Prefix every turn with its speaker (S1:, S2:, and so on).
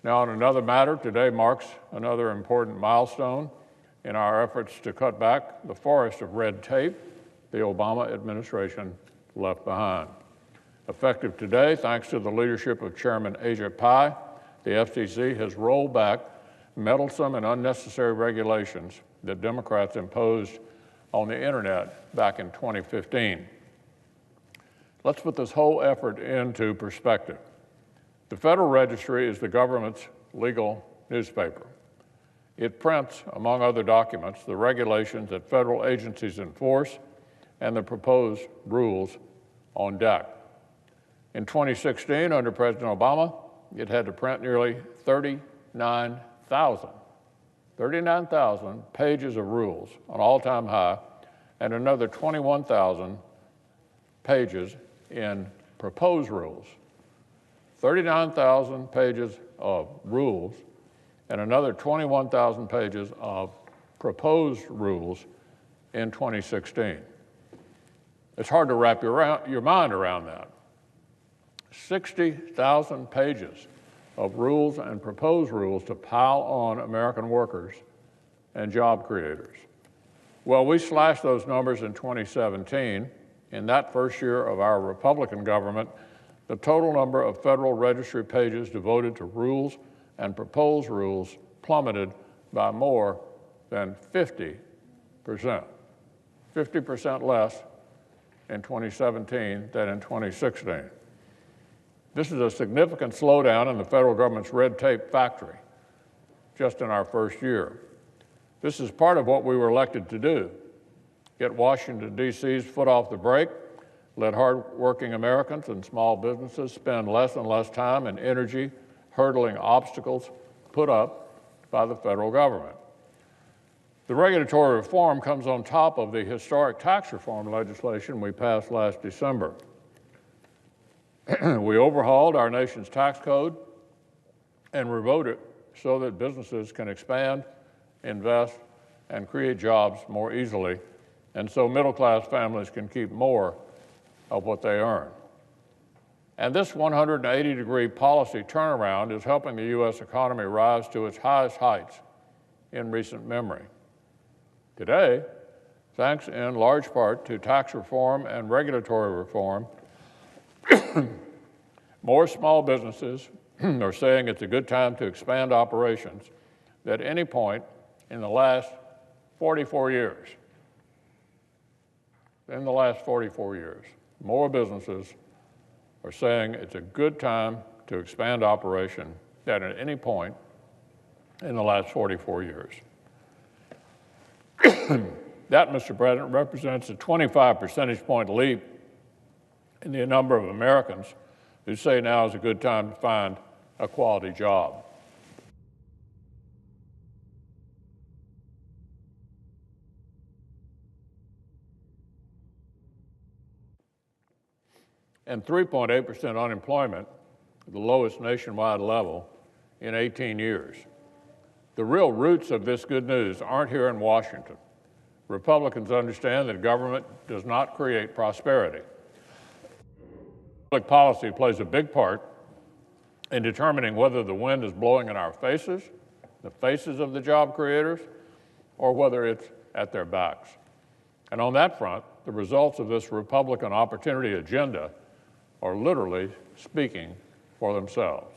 S1: Now, on another matter, today marks another important milestone in our efforts to cut back the forest of red tape the Obama administration left behind. Effective today, thanks to the leadership of Chairman Ajit Pai, the FTC has rolled back meddlesome and unnecessary regulations that Democrats imposed on the internet back in 2015. Let's put this whole effort into perspective. The Federal Registry is the government's legal newspaper. It prints, among other documents, the regulations that federal agencies enforce and the proposed rules on deck. In 2016, under President Obama, it had to print nearly 39,000 pages of rules, an all-time high, and another 21,000 pages in proposed rules. 39,000 pages of rules and another 21,000 pages of proposed rules in 2016. It's hard to wrap your mind around that. 60,000 pages of rules and proposed rules to pile on American workers and job creators. Well, we slashed those numbers in 2017. In that first year of our Republican government, the total number of Federal Registry pages devoted to rules and proposed rules plummeted by more than 50%. 50% less in 2017 than in 2016. This is a significant slowdown in the federal government's red tape factory, just in our first year. This is part of what we were elected to do: get Washington, D.C.'s foot off the brake, let hardworking Americans and small businesses spend less and less time and energy hurdling obstacles put up by the federal government. The regulatory reform comes on top of the historic tax reform legislation we passed last December. We overhauled our nation's tax code and rewrote it so that businesses can expand, invest, and create jobs more easily, and so middle-class families can keep more of what they earn. And this 180-degree policy turnaround is helping the U.S. economy rise to its highest heights in recent memory. Today, thanks in large part to tax reform and regulatory reform, more small businesses are saying it's a good time to expand operations than at any point in the last 44 years. In the last 44 years, more businesses are saying it's a good time to expand operation than at any point in the last 44 years. That, Mr. President, represents a 25 percentage point leap in the number of Americans who say now is a good time to find a quality job. And 3.8% unemployment, the lowest nationwide level in 18 years. The real roots of this good news aren't here in Washington. Republicans understand that government does not create prosperity. Public policy plays a big part in determining whether the wind is blowing in our faces, the faces of the job creators, or whether it's at their backs. And on that front, the results of this Republican opportunity agenda are literally speaking for themselves.